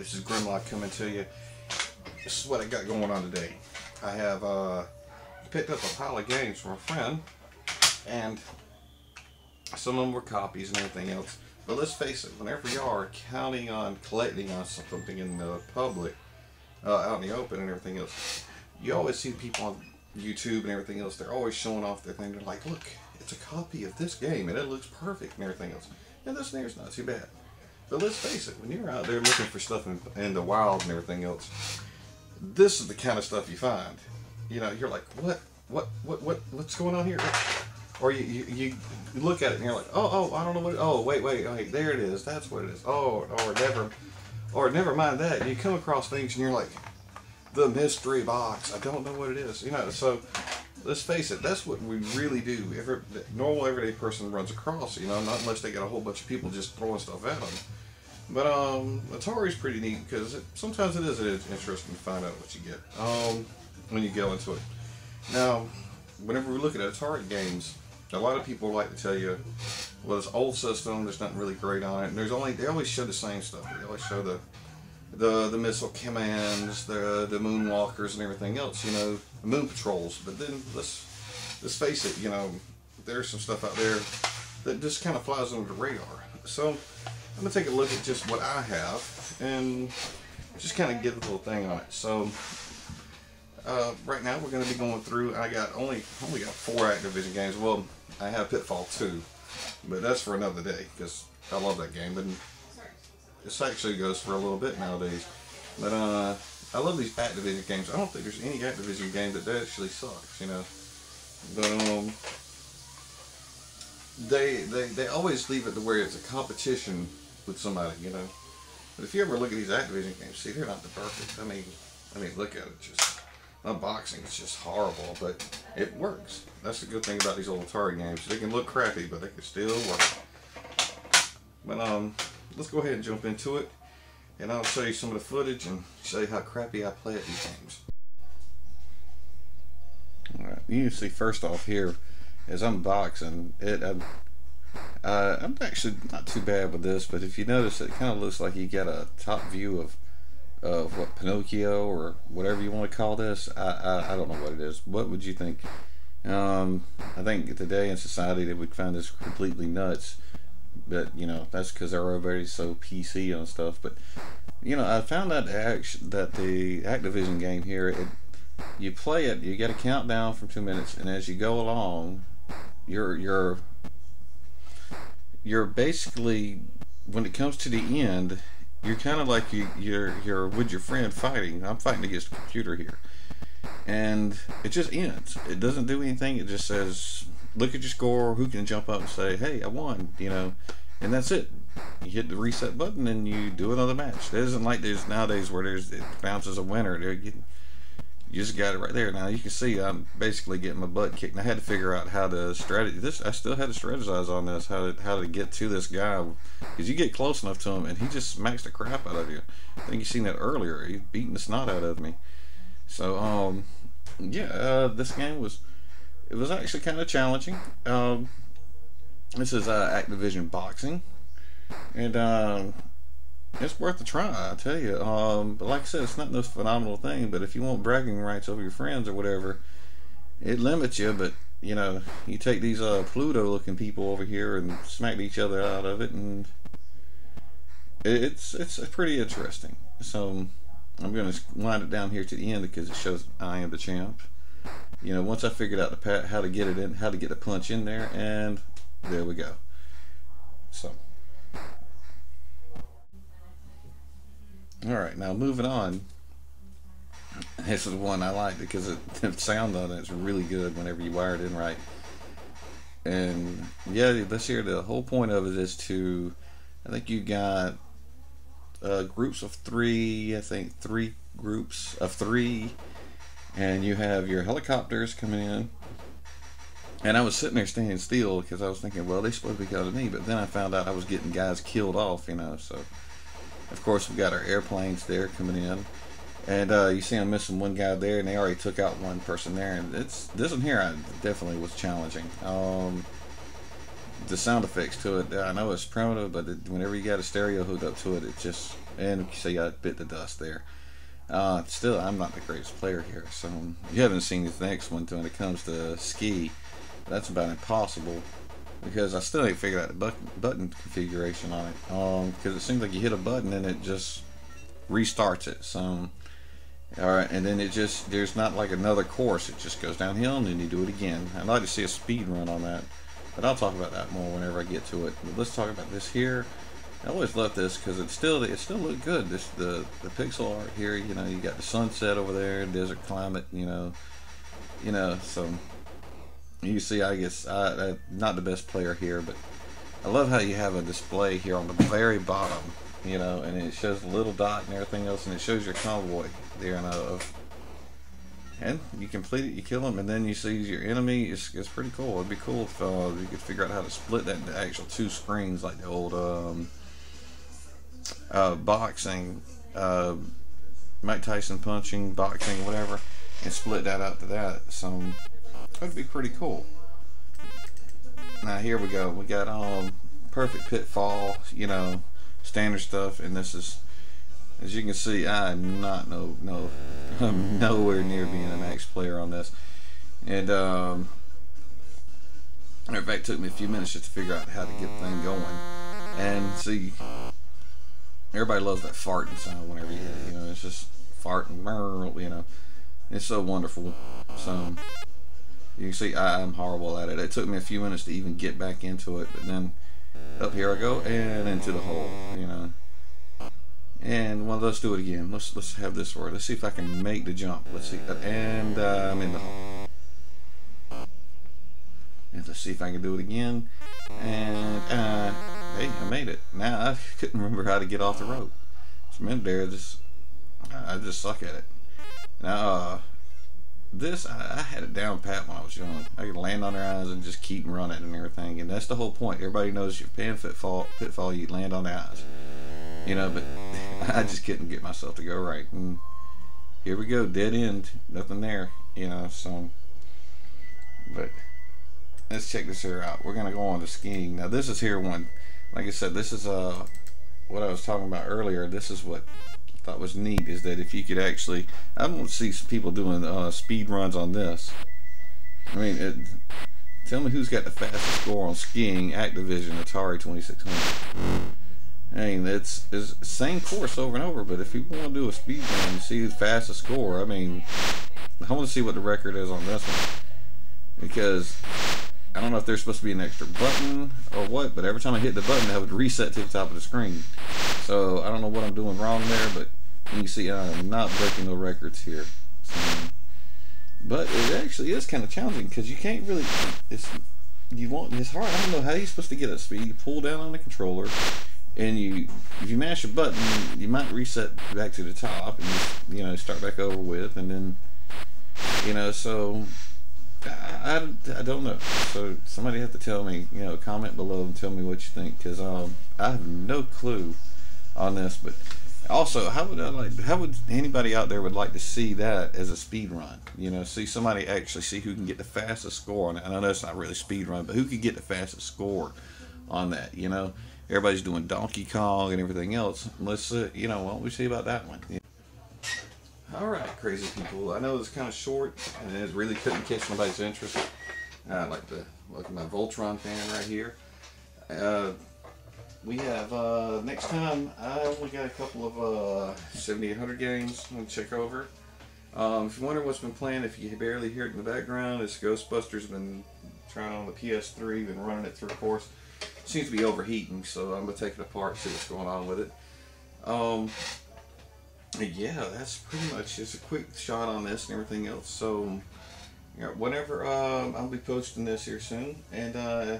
this is Grimlock coming to you. This is what I got going on today. I have picked up a pile of games from a friend, and some of them were copies and everything else. But let's face it, whenever you are counting on collecting on something in the public, out in the open and everything else, you always see people on YouTube and everything else, they're always showing off their thing. They're like, look, it's a copy of this game and it looks perfect and everything else. And this there's not too bad. But let's face it, when you're out there looking for stuff in the wild and everything else, this is the kind of stuff you find. You know, you're like, what's going on here? Or you look at it and you're like, oh, I don't know what. Oh, wait, there it is. That's what it is. Oh, or never mind that. You come across things and you're like, the mystery box. I don't know what it is. You know, so let's face it. That's what we really do. The normal everyday person runs across. You know, not unless they got a whole bunch of people just throwing stuff at them. But Atari's pretty neat because sometimes it is interesting to find out what you get when you go into it. Now, whenever we look at Atari games, a lot of people like to tell you, well, it's old system, there's nothing really great on it. And they always show the same stuff. They always show the missile commands, the moonwalkers and everything else, you know, the moon patrols. But then let's face it, you know, there's some stuff out there that just kind of flies under the radar. So I'm gonna take a look at just what I have and just kind of get a little thing on it. So right now we're going to be going through. I only got 4 Activision games. Well, I have Pitfall 2, but that's for another day because I love that game. But this actually goes for a little bit nowadays. But I love these Activision games. I don't think there's any Activision game that actually sucks, you know. But they always leave it to where it's a competition with somebody, you know. But if you ever look at these Activision games, see, they're not the perfect. I mean, look at it. Just unboxing, it's just horrible, but it works. That's the good thing about these old Atari games. They can look crappy, but they can still work. But let's go ahead and jump into it, and I'll show you some of the footage and show you how crappy I play at these games. Alright, you can see first off here as I'm boxing it. I'm actually not too bad with this, but if you notice, it kind of looks like you got a top view of what, Pinocchio or whatever you want to call this. I don't know what it is. What would you think? I think today in society they would find this completely nuts, but you know, that's because everybody's so PC on stuff. But you know, I found that the Activision game here, you play it, you get a countdown for 2 minutes, and as you go along, you're basically, when it comes to the end, you're kind of like you're with your friend fighting. I'm fighting against the computer here, and it just ends. It doesn't do anything. It just says, look at your score, who can jump up and say, hey, I won, you know, and that's it. You hit the reset button and you do another match. It isn't like there's nowadays where it bounces a winner. You just got it right there. Now you can see I'm basically getting my butt kicked, and I had to figure out how to strategize. I still had to strategize on this, how to get to this guy, because you get close enough to him and he just smacks the crap out of you. I think you seen that earlier. He's beating the snot out of me. So yeah, this game was actually kind of challenging. This is Activision Boxing, and it's worth a try, I tell you. But like I said, it's not no phenomenal thing, but if you want bragging rights over your friends or whatever, it limits you. But you know, you take these Pluto looking people over here and smack each other out of it, and it's pretty interesting. So I'm going to wind it down here to the end because it shows I am the champ. You know, once I figured out how to get it in, how to get the punch in there, and there we go. So alright, now moving on. This is one I like because the sound on it's really good whenever you wire it in right. And yeah, this here, the whole point of it is to, I think you got groups of 3, I think 3 groups of 3, and you have your helicopters coming in. And I was sitting there standing still because I was thinking, well, they're supposed to be coming to me, but then I found out I was getting guys killed off, you know, so. Of course, we've got our airplanes there coming in, and you see I'm missing one guy there, and they already took out one person there. And this one here, definitely was challenging. the sound effects to it. I know it's primitive, but whenever you got a stereo hooked up to it, it just, and see, I bit the dust there. Still, I'm not the greatest player here, so you haven't seen the next one when it comes to ski. That's about impossible because I still ain't figured out the button configuration on it. Because it seems like you hit a button and it just restarts it. So, alright, and then it just, there's not like another course. It just goes downhill and then you do it again. I'd like to see a speed run on that, but I'll talk about that more whenever I get to it. But let's talk about this here. I always love this because it still looked good. This the pixel art here. You know, you got the sunset over there, desert climate. You know. So you see, I guess I'm not the best player here, but I love how you have a display here on the very bottom. You know, and it shows the little dot and everything else, and it shows your convoy there. And you complete it, you kill them, and then you see your enemy. It's pretty cool. It'd be cool if you could figure out how to split that into actual 2 screens like the old boxing, Mike Tyson punching, boxing, whatever, and split that out to that. So that'd be pretty cool. Now here we go. We got perfect pitfall, you know, standard stuff, and this is, as you can see, I'm not I'm nowhere near being a max player on this, and in fact, it took me a few minutes just to figure out how to get the thing going. And see, everybody loves that farting sound whenever you hit it. You know, it's just farting, you know, it's so wonderful. So you can see I'm horrible at it. It took me a few minutes to even get back into it, but then up here I go and into the hole, you know. And well, let's do it again. Let's have this work. Let's see if I can make the jump. Let's see, and I'm in the hole. And let's see if I can do it again. And hey, I made it. Now I couldn't remember how to get off the rope. So I'm in there, I just suck at it. Now this I had it down pat when I was young. I could land on their eyes and just keep running and everything. And that's the whole point. Everybody knows you're playing pitfall. You land on the eyes. You know, but I just couldn't get myself to go right. And here we go, dead end, nothing there. You know, so. But let's check this here out. We're gonna go on to skiing. Now this is here one. Like I said, this is what I was talking about earlier. This is what I thought was neat, is that if you could actually, I don't see some people doing speed runs on this. I mean, tell me who's got the fastest score on skiing, Activision, Atari 2600. I mean, it's the same course over and over, but if you want to do a speed run and see the fastest score, I mean, I want to see what the record is on this one. Because I don't know if there's supposed to be an extra button or what, but every time I hit the button, I would reset to the top of the screen. So I don't know what I'm doing wrong there, but you can see I'm not breaking no records here. So, but it actually is kind of challenging because you can't really. It's hard. I don't know how you're supposed to get up speed. You pull down on the controller, and if you mash a button, you might reset back to the top, and you know, start back over with, and then, you know, so. I don't know. So somebody have to tell me, you know, comment below and tell me what you think, because I have no clue on this. But also, how would anybody out there would like to see that as a speed run? You know, see somebody actually see who can get the fastest score on it. And I know it's not really speed run, but who could get the fastest score on that? You know, everybody's doing Donkey Kong and everything else. Let's you know, why don't we see about that one? Alright, crazy people. I know it's kind of short, and it really couldn't catch nobody's interest. I'd like to look at my Voltron fan right here. We have, next time, I only got a couple of 7800 games I'm going to check over. If you wonder what's been playing, if you barely hear it in the background, it's Ghostbusters. Been trying on the PS3, been running it through a course. It seems to be overheating, so I'm going to take it apart, see what's going on with it. Yeah, that's pretty much just a quick shot on this and everything else. So, you know, whenever I'll be posting this here soon, and I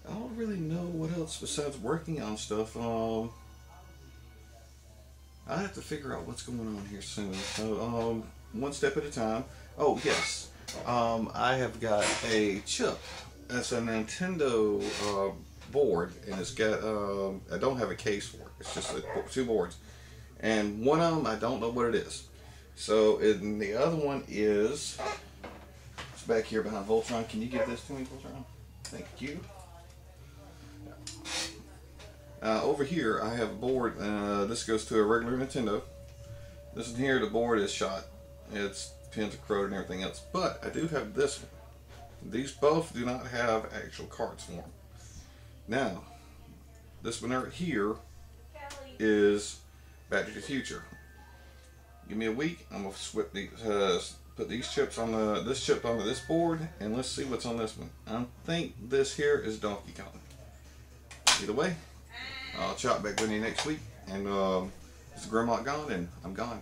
don't really know what else besides working on stuff. I have to figure out what's going on here soon. So, one step at a time. Oh yes, I have got a chip. That's a Nintendo board, and it's got I don't have a case for it. It's just 2 boards. And one of them, I don't know what it is. So, and the other one is, it's back here behind Voltron. Can you give this to me, Voltron? Thank you. Over here I have a board. This goes to a regular Nintendo. This one here, the board is shot. Its pins are corroded and everything else. But I do have this one. These both do not have actual cards for them. Now, this one right here is Back to the Future. Give me a week. I'm gonna swip these, put these chips on this chip onto this board, and let's see what's on this one. I think this here is Donkey Kong. Either way, I'll chop back with you next week, and it's Grandma gone, and I'm gone.